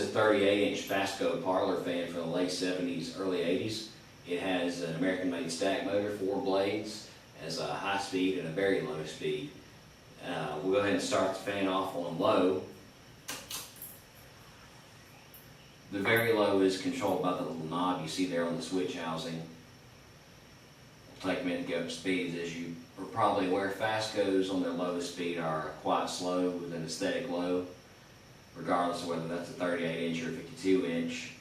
a 38-inch Fasco Parlour Fan from the late 70s, early 80s. It has an American-made stack motor, 4 blades, has a high speed and a very low speed. We'll go ahead and start the fan off on low. The very low is controlled by the little knob you see there on the switch housing. It'll take a minute to go up to speed. As you are probably aware, Fascos on their lowest speed are quite slow with an aesthetic low, regardless of whether that's a 38-inch or a 52-inch.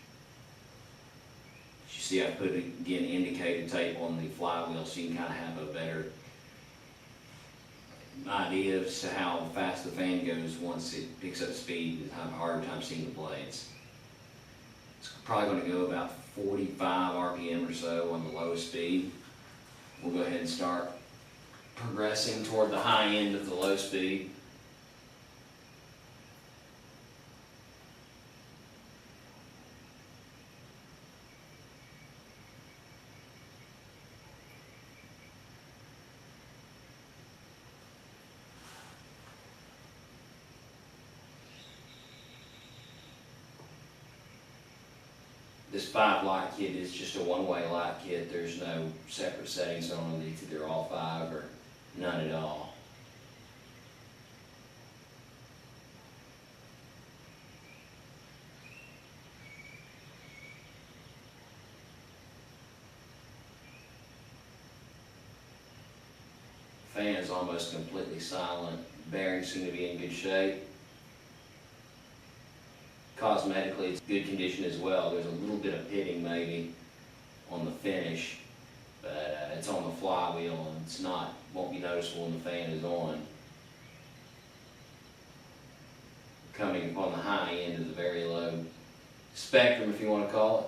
As you see, I put again indicator tape on the flywheel so you can kind of have a better idea as to how fast the fan goes once it picks up speed. You have a harder time seeing the blades. It's probably going to go about 45 RPM or so on the lowest speed. We'll go ahead and start progressing toward the high end of the low speed. This 5 light kit is just a one-way light kit. There's no separate settings on it. It's either all 5 or none at all. The fan is almost completely silent. Bearings seem to be in good shape. Cosmetically, it's good condition as well. There's a little bit of pitting maybe on the finish, but it's on the flywheel and it's won't be noticeable when the fan is on. Coming upon the high end of the very low spectrum, if you want to call it.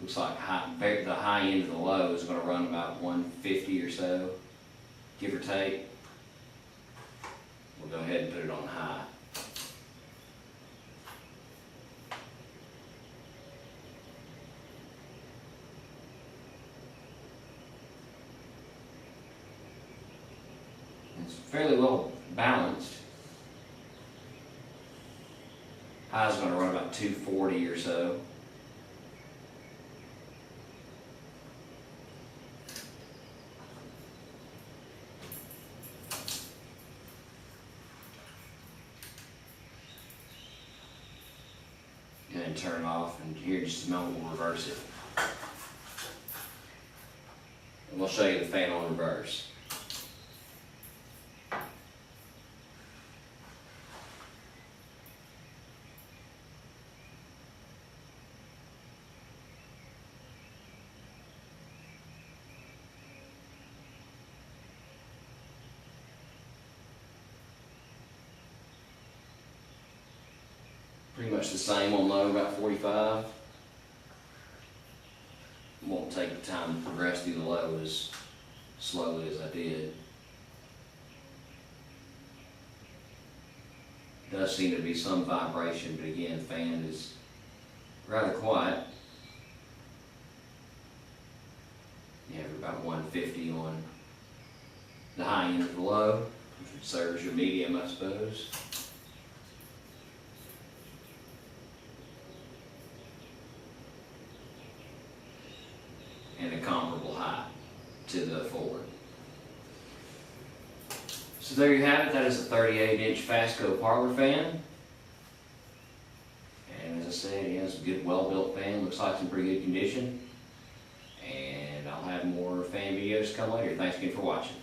Looks like the high end of the low is going to run about 150 or so, give or take. We'll go ahead and put it on high. It's fairly well balanced. High is going to run about 240 or so. And turn it off, and here in just a moment we'll reverse it. And we'll show you the fan on reverse. Pretty much the same on low, about 45. Won't take the time to progress through the low as slowly as I did. Does seem to be some vibration, but again, the fan is rather quiet. You have about 150 on the high end of the low, which serves your medium, I suppose. And a comparable high to the forward. So there you have it. That is a 38-inch Fasco Parlour Fan. And as I said, it has a good, well-built fan. Looks like it's in pretty good condition. And I'll have more fan videos come later. Thanks again for watching.